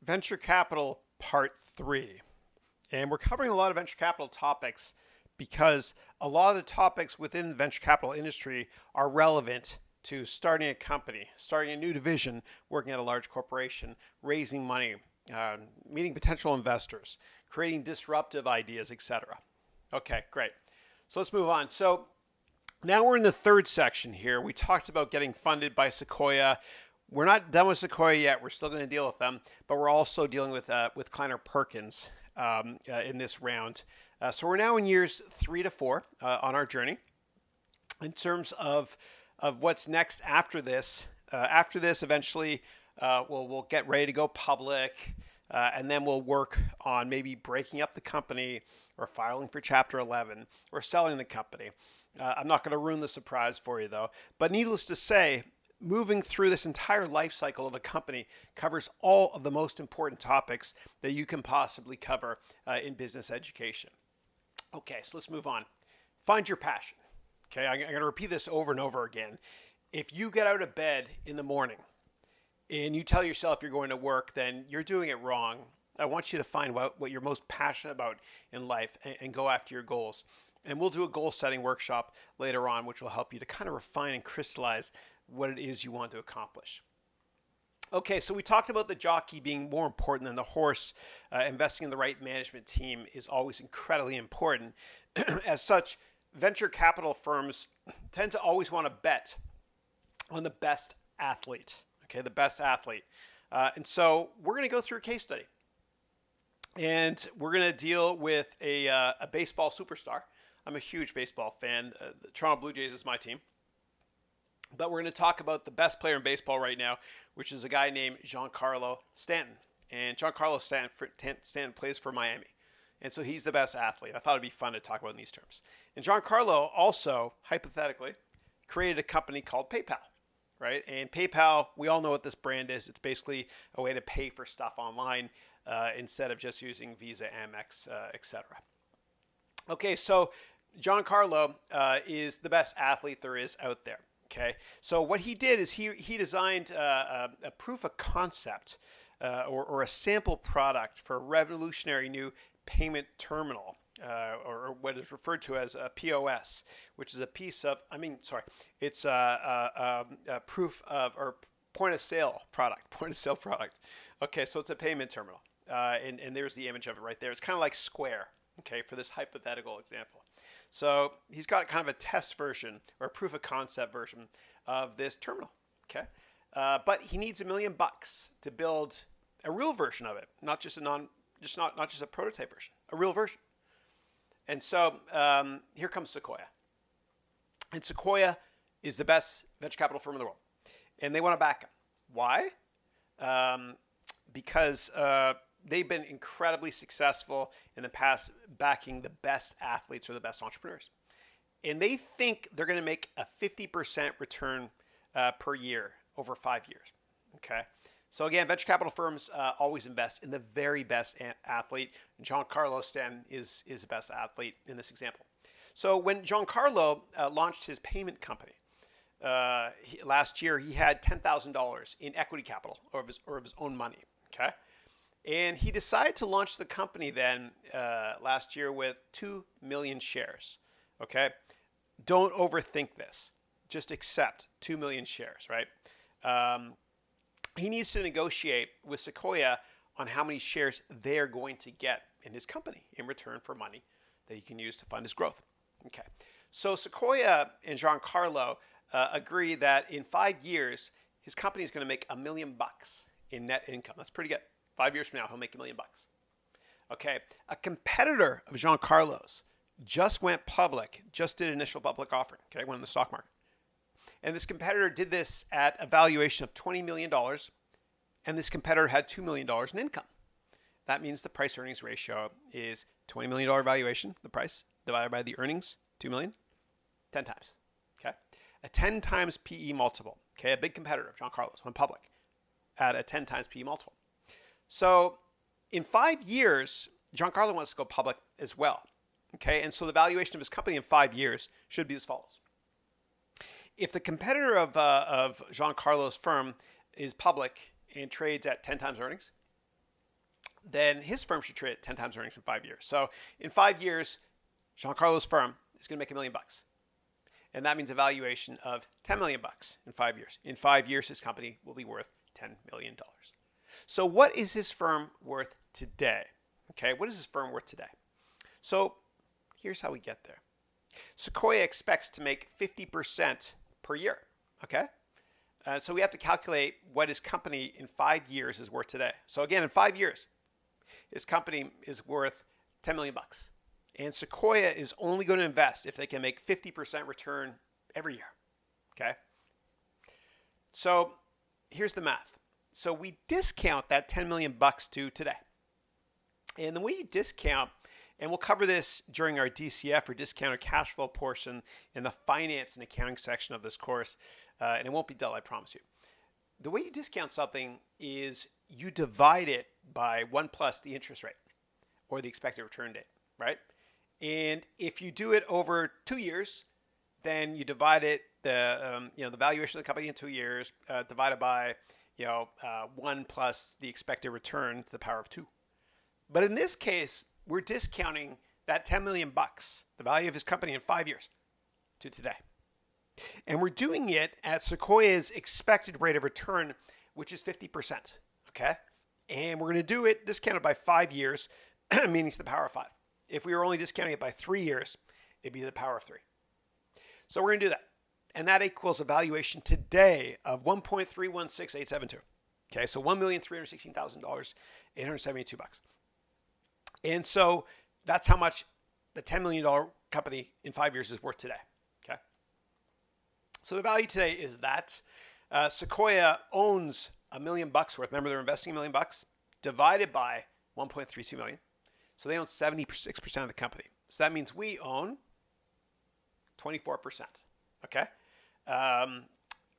Venture Capital Part 3. And we're covering a lot of venture capital topics because a lot of the topics within the venture capital industry are relevant to starting a company, starting a new division, working at a large corporation, raising money, meeting potential investors, creating disruptive ideas, etc. Okay, great. So let's move on. So now we're in the third section here. We talked about getting funded by Sequoia. We're not done with Sequoia yet. We're still going to deal with them, but we're also dealing with Kleiner Perkins in this round. So we're now in years 3 to 4 on our journey. In terms of what's next after this, eventually we'll get ready to go public, and then we'll work on maybe breaking up the company or filing for Chapter 11 or selling the company. I'm not going to ruin the surprise for you though. But needless to say, moving through this entire life cycle of a company covers all of the most important topics that you can possibly cover in business education. Okay, so let's move on. Find your passion. Okay, I'm going to repeat this over and over again. If you get out of bed in the morning and you tell yourself you're going to work, then you're doing it wrong. I want you to find what you're most passionate about in life and go after your goals. And we'll do a goal setting workshop later on, which will help you to kind of refine and crystallize what it is you want to accomplish. Okay, so we talked about the jockey being more important than the horse. Investing in the right management team is always incredibly important. As such, venture capital firms tend to always want to bet on the best athlete. Okay, the best athlete. And so we're going to go through a case study. And we're going to deal with a baseball superstar. I'm a huge baseball fan. The Toronto Blue Jays is my team. But we're going to talk about the best player in baseball right now, which is a guy named Giancarlo Stanton. And Giancarlo Stanton plays for Miami. And so he's the best athlete. I thought it'd be fun to talk about in these terms. And Giancarlo also, hypothetically, created a company called PayPal, right? And PayPal, we all know what this brand is. It's basically a way to pay for stuff online instead of just using Visa, Amex, etc. Okay, so Giancarlo is the best athlete there is out there. Okay, so what he did is he designed a proof of concept or a sample product for a revolutionary new payment terminal, or what is referred to as a POS, which is a piece of, it's a proof of, or point of sale product. Okay, so it's a payment terminal, and there's the image of it right there. It's kind of like Square, okay, for this hypothetical example. So he's got kind of a test version or a proof of concept version of this terminal, okay? But he needs $1 million to build a real version of it, not just a prototype version, a real version. And so here comes Sequoia. And Sequoia is the best venture capital firm in the world. And they want to back him. Why? Because they've been incredibly successful in the past backing the best athletes or the best entrepreneurs. And they think they're going to make a 50% return per year over 5 years. Okay. So again, venture capital firms always invest in the very best athlete. Giancarlo Stanton is the best athlete in this example. So when Giancarlo launched his payment company last year, he had $10,000 in equity capital or of his own money. Okay. And he decided to launch the company then last year with 2 million shares. Okay, don't overthink this. Just accept 2 million shares, right? He needs to negotiate with Sequoia on how many shares they're going to get in his company in return for money that he can use to fund his growth. Okay, so Sequoia and Giancarlo agree that in 5 years his company is going to make $1 million in net income. That's pretty good. 5 years from now, he'll make $1 million. Okay, a competitor of Giancarlo's just went public, just did initial public offering. Okay, went in the stock market. And this competitor did this at a valuation of $20 million, and this competitor had $2 million in income. That means the price earnings ratio is $20 million valuation, the price, divided by the earnings, 2 million, 10 times. Okay, a 10 times PE multiple. Okay, a big competitor of Giancarlo's went public at a 10 times PE multiple. So in 5 years, Giancarlo wants to go public as well. Okay, and so the valuation of his company in 5 years should be as follows. If the competitor of Giancarlo's firm is public and trades at 10 times earnings, then his firm should trade at 10 times earnings in 5 years. So in 5 years, Giancarlo's firm is going to make $1 million. And that means a valuation of $10 million in 5 years. In 5 years, his company will be worth $10 million. So what is his firm worth today? Okay, what is his firm worth today? So here's how we get there. Sequoia expects to make 50% per year. Okay, so we have to calculate what his company in 5 years is worth today. So again, in 5 years, his company is worth $10 million. And Sequoia is only going to invest if they can make 50% return every year. Okay, so here's the math. So we discount that $10 million to today. And the way you discount, and we'll cover this during our DCF or discounted cash flow portion in the finance and accounting section of this course, and it won't be dull, I promise you. The way you discount something is you divide it by 1 plus the interest rate or the expected return date, right? And if you do it over 2 years, then you divide it, the valuation of the company in 2 years divided by 1 plus the expected return to the power of 2. But in this case, we're discounting that $10 million, the value of his company in 5 years, to today. And we're doing it at Sequoia's expected rate of return, which is 50%. Okay? And we're going to do it discounted by 5 years, meaning to the power of 5. If we were only discounting it by 3 years, it'd be to the power of 3. So we're going to do that. And that equals a valuation today of $1.316872. Okay, so $1,316,872. And so that's how much the $10 million company in 5 years is worth today. Okay. So the value today is that Sequoia owns $1 million worth. Remember, they're investing $1 million divided by 1.32 million. So they own 76% of the company. So that means we own 24%. Okay.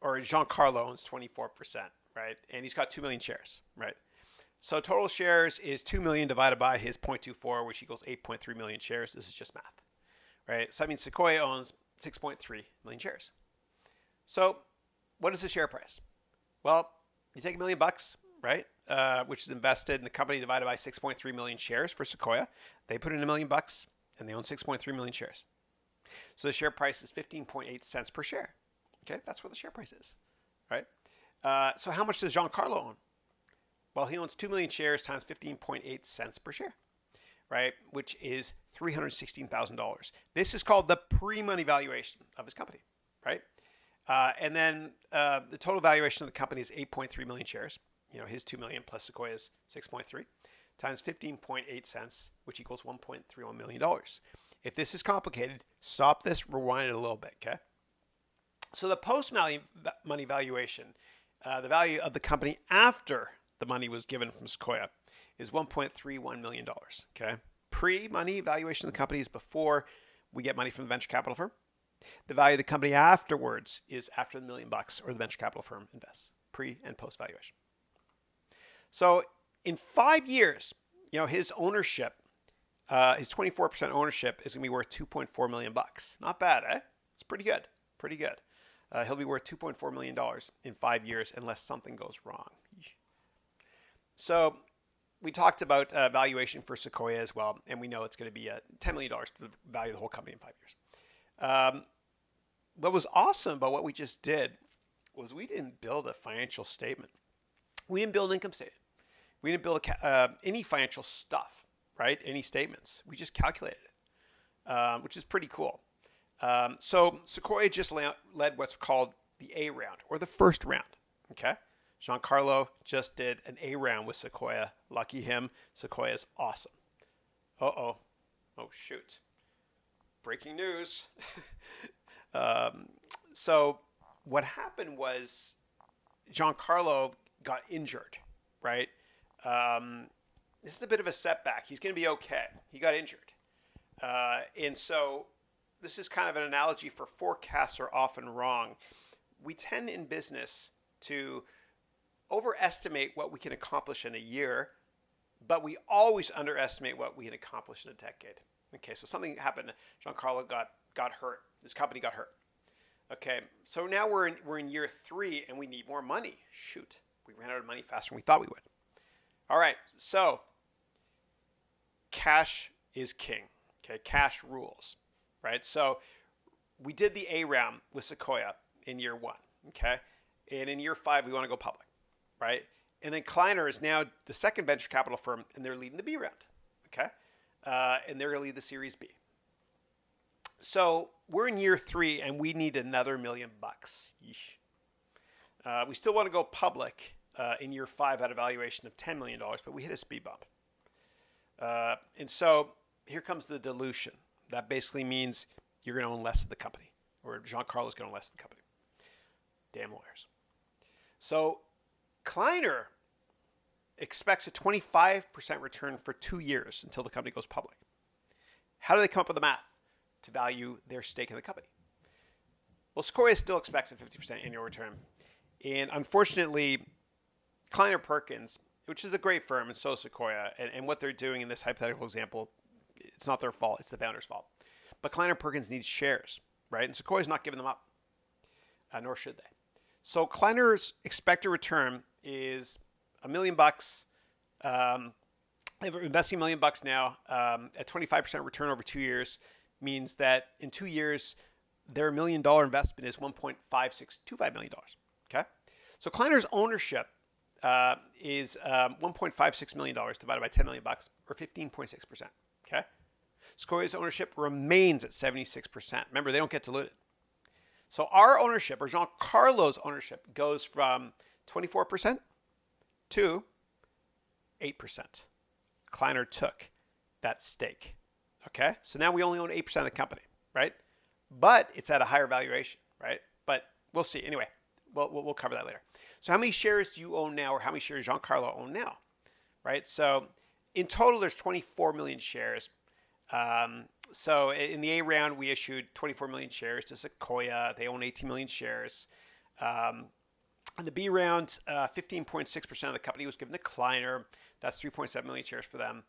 Or Giancarlo owns 24%, right? And he's got 2 million shares, right? So total shares is 2 million divided by his 0.24, which equals 8.3 million shares. This is just math, right? So that means Sequoia owns 6.3 million shares. So what is the share price? Well, you take $1 million, right? Which is invested in the company divided by 6.3 million shares for Sequoia. They put in $1 million and they own 6.3 million shares. So the share price is 15.8 cents per share. Okay, that's what the share price is, right? So how much does Giancarlo own? Well, he owns 2 million shares times 15.8 cents per share, right? Which is $316,000. This is called the pre-money valuation of his company, right? And then the total valuation of the company is 8.3 million shares. His 2 million plus Sequoia's 6.3 times 15.8 cents, which equals $1.31 million. If this is complicated, stop this, rewind it a little bit, okay? So the post-money valuation, the value of the company after the money was given from Sequoia is $1.31 million. Okay. Pre-money valuation of the company is before we get money from the venture capital firm. The value of the company afterwards is after the $1 million or the venture capital firm invests. Pre and post valuation. So in 5 years, his ownership, his 24% ownership is going to be worth $2.4 million. Not bad, eh? It's pretty good. Pretty good. He'll be worth $2.4 million in 5 years unless something goes wrong. So we talked about valuation for Sequoia as well, and we know it's going to be $10 million to the value of the whole company in 5 years. What was awesome about what we just did was we didn't build a financial statement. We didn't build an income statement. We didn't build any financial stuff, right? Any statements. We just calculated it, which is pretty cool. So Sequoia just led what's called the A round, or the first round, okay? Giancarlo just did an A round with Sequoia. Lucky him. Sequoia's awesome. Uh-oh. Oh, shoot. Breaking news. So what happened was Giancarlo got injured, right? This is a bit of a setback. He's going to be okay. He got injured. And so this is kind of an analogy for forecasts are often wrong. We tend in business to overestimate what we can accomplish in a year, but we always underestimate what we can accomplish in a decade. Okay, so something happened. Giancarlo got hurt. His company got hurt. Okay, so now we're in year 3 and we need more money. Shoot, we ran out of money faster than we thought we would. All right, so cash is king. Okay, cash rules, right? So we did the A round with Sequoia in year 1. Okay, and in year 5 we want to go public, right? And then Kleiner is now the second venture capital firm, and they're leading the B round. Okay, and they're going to lead the Series B. So we're in year 3, and we need another $1 million. We still want to go public in year 5 at a valuation of $10 million, but we hit a speed bump. And so here comes the dilution. That basically means you're going to own less of the company, or Giancarlo is going to own less of the company. Damn lawyers. So Kleiner expects a 25% return for 2 years until the company goes public. How do they come up with the math to value their stake in the company? Well, Sequoia still expects a 50% annual return. And unfortunately, Kleiner Perkins, which is a great firm, and so is Sequoia, and what they're doing in this hypothetical example, it's not their fault, it's the founder's fault. But Kleiner Perkins needs shares, right? And Sequoia's not giving them up, nor should they. So Kleiner's expected return is $1 million. They're investing $1 million now. At 25% return over 2 years means that in 2 years, their $1 million investment is $1.5625 million. Okay, so Kleiner's ownership is $1.56 million divided by $10 million, or 15.6%. Okay, Sequoia's ownership remains at 76%. Remember, they don't get diluted. So our ownership, or Giancarlo's ownership, goes from 24% to 8%. Kleiner took that stake. Okay, so now we only own 8% of the company, right? But it's at a higher valuation, right? But we'll see. Anyway, we'll cover that later. So how many shares do you own now, or how many shares does Giancarlo own now, right? So in total, there's 24 million shares. So in the A round, we issued 24 million shares to Sequoia. They own 18 million shares. In the B round, 15.6% of the company was given to Kleiner. That's 3.7 million shares for them.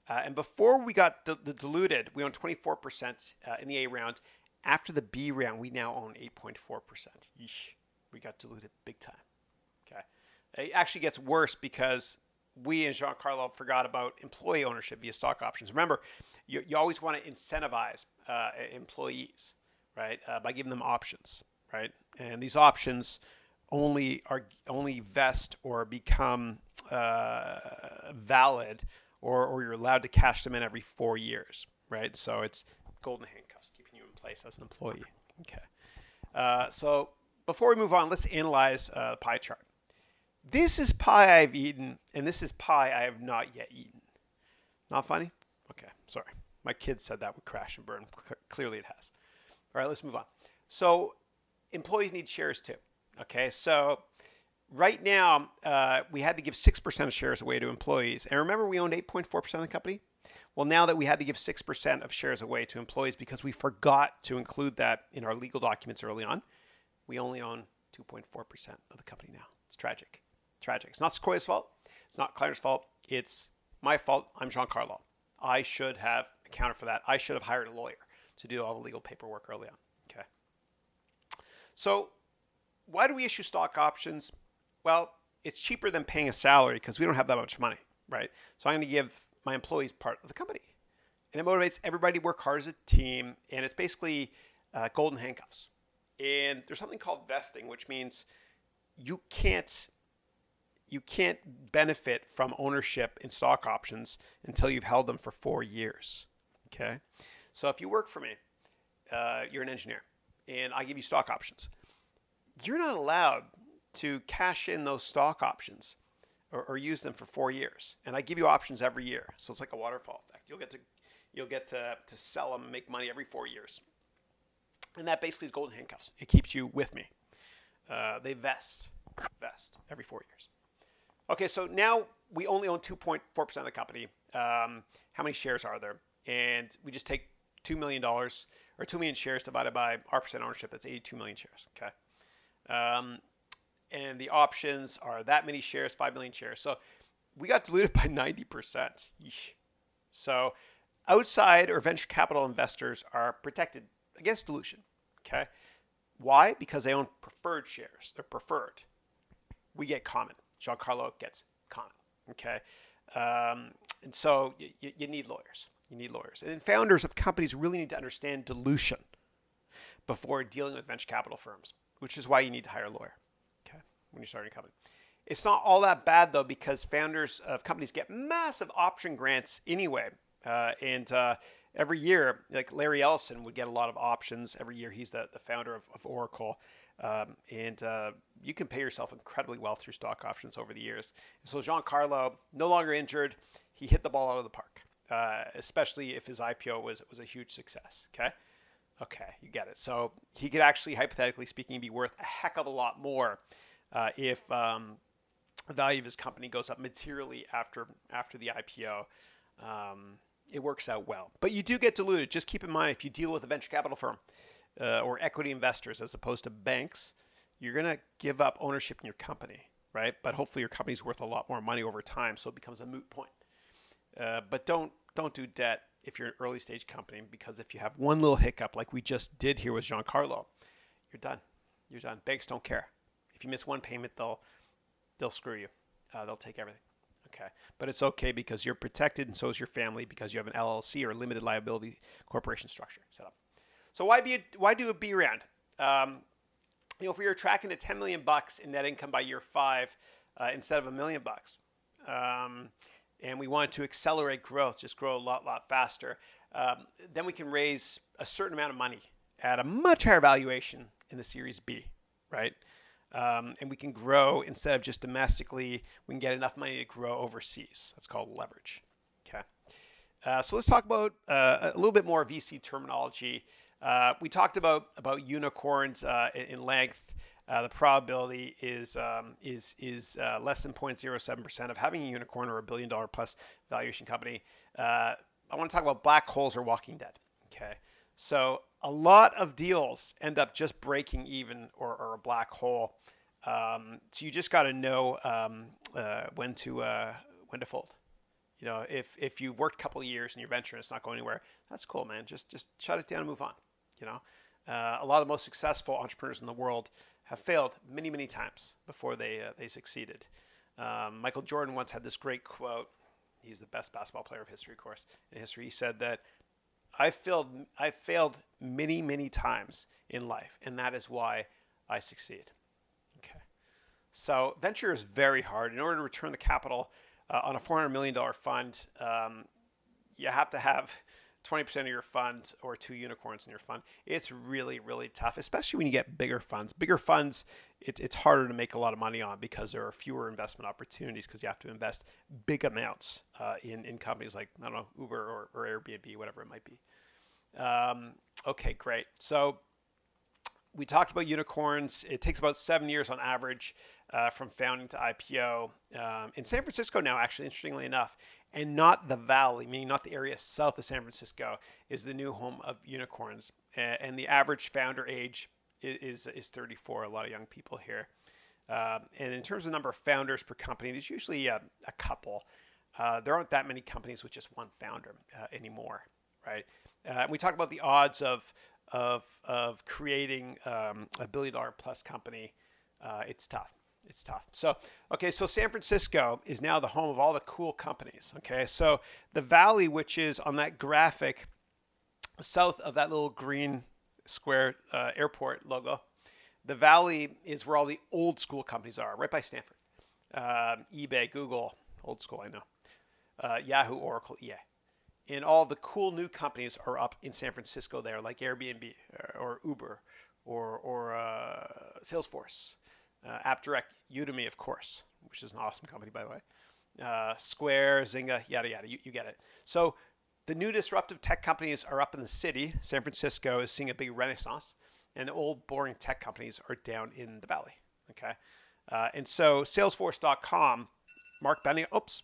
And before we got diluted, we owned 24% in the A round. After the B round, we now own 8.4%. Yeesh, we got diluted big time. Okay, it actually gets worse because we and Giancarlo forgot about employee ownership via stock options. Remember, you always want to incentivize employees, right, by giving them options, right? And these options only vest or become valid, or you're allowed to cash them in every 4 years, right? So it's golden handcuffs keeping you in place as an employee. Okay. So before we move on, let's analyze the pie chart. This is pie I've eaten, and this is pie I have not yet eaten. Not funny? Okay, sorry. My kid said that would crash and burn. Clearly it has. All right, let's move on. So employees need shares too. Okay, so right now we had to give 6% of shares away to employees. And remember, we owned 8.4% of the company? Well, now that we had to give 6% of shares away to employees because we forgot to include that in our legal documents early on, we only own 2.4% of the company now. It's tragic. Tragic. It's not Sequoia's fault. It's not Kleiner's fault. It's my fault. I'm Giancarlo. I should have accounted for that. I should have hired a lawyer to do all the legal paperwork early on. Okay. So why do we issue stock options? Well, it's cheaper than paying a salary because we don't have that much money, right? So I'm going to give my employees part of the company. And it motivates everybody to work hard as a team. And it's basically golden handcuffs. And there's something called vesting, which means you can't benefit from ownership in stock options until you've held them for 4 years. Okay, so if you work for me, you're an engineer, and I give you stock options, you're not allowed to cash in those stock options or use them for 4 years. And I give you options every year, so it's like a waterfall effect. You'll get to sell them and make money every 4 years, and that basically is golden handcuffs. It keeps you with me. They vest every 4 years. Okay, so now we only own 2.4% of the company. How many shares are there? And we just take $2 million, or 2 million shares divided by our percent ownership. That's 82 million shares. Okay. And the options are that many shares, 5 million shares. So we got diluted by 90%. Yeesh. So outside or venture capital investors are protected against dilution. Okay. Why? Because they own preferred shares. They're preferred. We get common. Giancarlo gets common. Okay. And so you need lawyers. You need lawyers. And founders of companies really need to understand dilution before dealing with venture capital firms, which is why you need to hire a lawyer, okay, when you're starting a company. It's not all that bad, though, because founders of companies get massive option grants anyway. And every year, like Larry Ellison would get a lot of options. Every year, he's the founder of Oracle. And you can pay yourself incredibly well through stock options over the years. And so Giancarlo, no longer injured, he hit the ball out of the park, especially if his IPO was a huge success. Okay. Okay, you get it. So he could actually, hypothetically speaking, be worth a heck of a lot more if the value of his company goes up materially after the IPO. It works out well. But you do get diluted. Just keep in mind, if you deal with a venture capital firm or equity investors as opposed to banks, you're going to give up ownership in your company, right? But hopefully your company's worth a lot more money over time, so it becomes a moot point. But don't do debt if you're an early stage company, because if you have one little hiccup like we just did here with Giancarlo, you're done. You're done. Banks don't care. If you miss one payment, they'll screw you. They'll take everything. Okay, but it's okay because you're protected, and so is your family, because you have an LLC or limited liability corporation structure set up. So why do a B round? If we were tracking to 10 million bucks in net income by year 5 instead of $1 million bucks, and we wanted to accelerate growth, just grow a lot faster, then we can raise a certain amount of money at a much higher valuation in the Series B, right? And we can grow instead of just domestically. We can get enough money to grow overseas. That's called leverage. Okay. So let's talk about a little bit more VC terminology. We talked about unicorns in length. The probability is less than 0.07% of having a unicorn or $1 billion plus valuation company. I want to talk about black holes or Walking Dead. Okay. So a lot of deals end up just breaking even or a black hole. So you just got to know when to fold. If you worked a couple of years in your venture and it's not going anywhere, that's cool, man. Just shut it down and move on. A lot of the most successful entrepreneurs in the world have failed many times before they succeeded. Michael Jordan once had this great quote. He's the best basketball player of history, of course, in history. He said that I failed many times in life, and that is why I succeed. Okay. So venture is very hard. In order to return the capital on a $400 million fund, you have to have 20% of your fund or 2 unicorns in your fund. It's really tough, especially when you get bigger funds. Bigger funds, it's harder to make a lot of money on because there are fewer investment opportunities because you have to invest big amounts in companies like, I don't know, Uber or Airbnb, whatever it might be. Okay, great. So we talked about unicorns. It takes about 7 years on average from founding to IPO. In San Francisco now, actually, interestingly enough, and not the valley, meaning not the area south of San Francisco, is the new home of unicorns. And the average founder age is 34, a lot of young people here. And in terms of number of founders per company, there's usually a couple. There aren't that many companies with just one founder anymore, right? We talk about the odds of creating a $1 billion plus company. It's tough. It's tough. So San Francisco is now the home of all the cool companies. Okay, so the valley, which is on that graphic south of that little green square airport logo, the valley is where all the old school companies are, right by Stanford. eBay, Google, old school, I know. Yahoo, Oracle, EA. And all the cool new companies are up in San Francisco there, like Airbnb or Uber or Salesforce. AppDirect, Udemy, of course, which is an awesome company, by the way. Square, Zynga, yada. You get it. So the new disruptive tech companies are up in the city. San Francisco is seeing a big renaissance, and the old boring tech companies are down in the valley. Okay, and so Salesforce.com, Mark Benioff. Oops.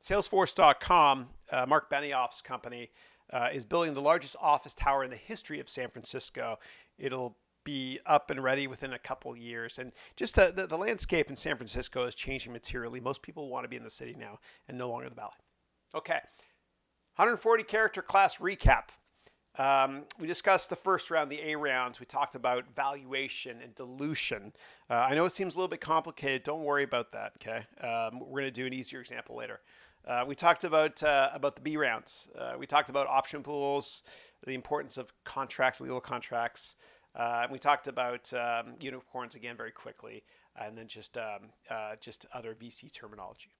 Salesforce.com, Mark Benioff's company, is building the largest office tower in the history of San Francisco. It'll be up and ready within a couple years. And just the landscape in San Francisco is changing materially. Most people want to be in the city now and no longer the valley. Okay, 140 character class recap. We discussed the first round, the A rounds. We talked about valuation and dilution. I know it seems a little bit complicated. Don't worry about that. Okay, we're going to do an easier example later. We talked about the B rounds. We talked about option pools, the importance of contracts, legal contracts. We talked about unicorns again very quickly, and then just other VC terminology.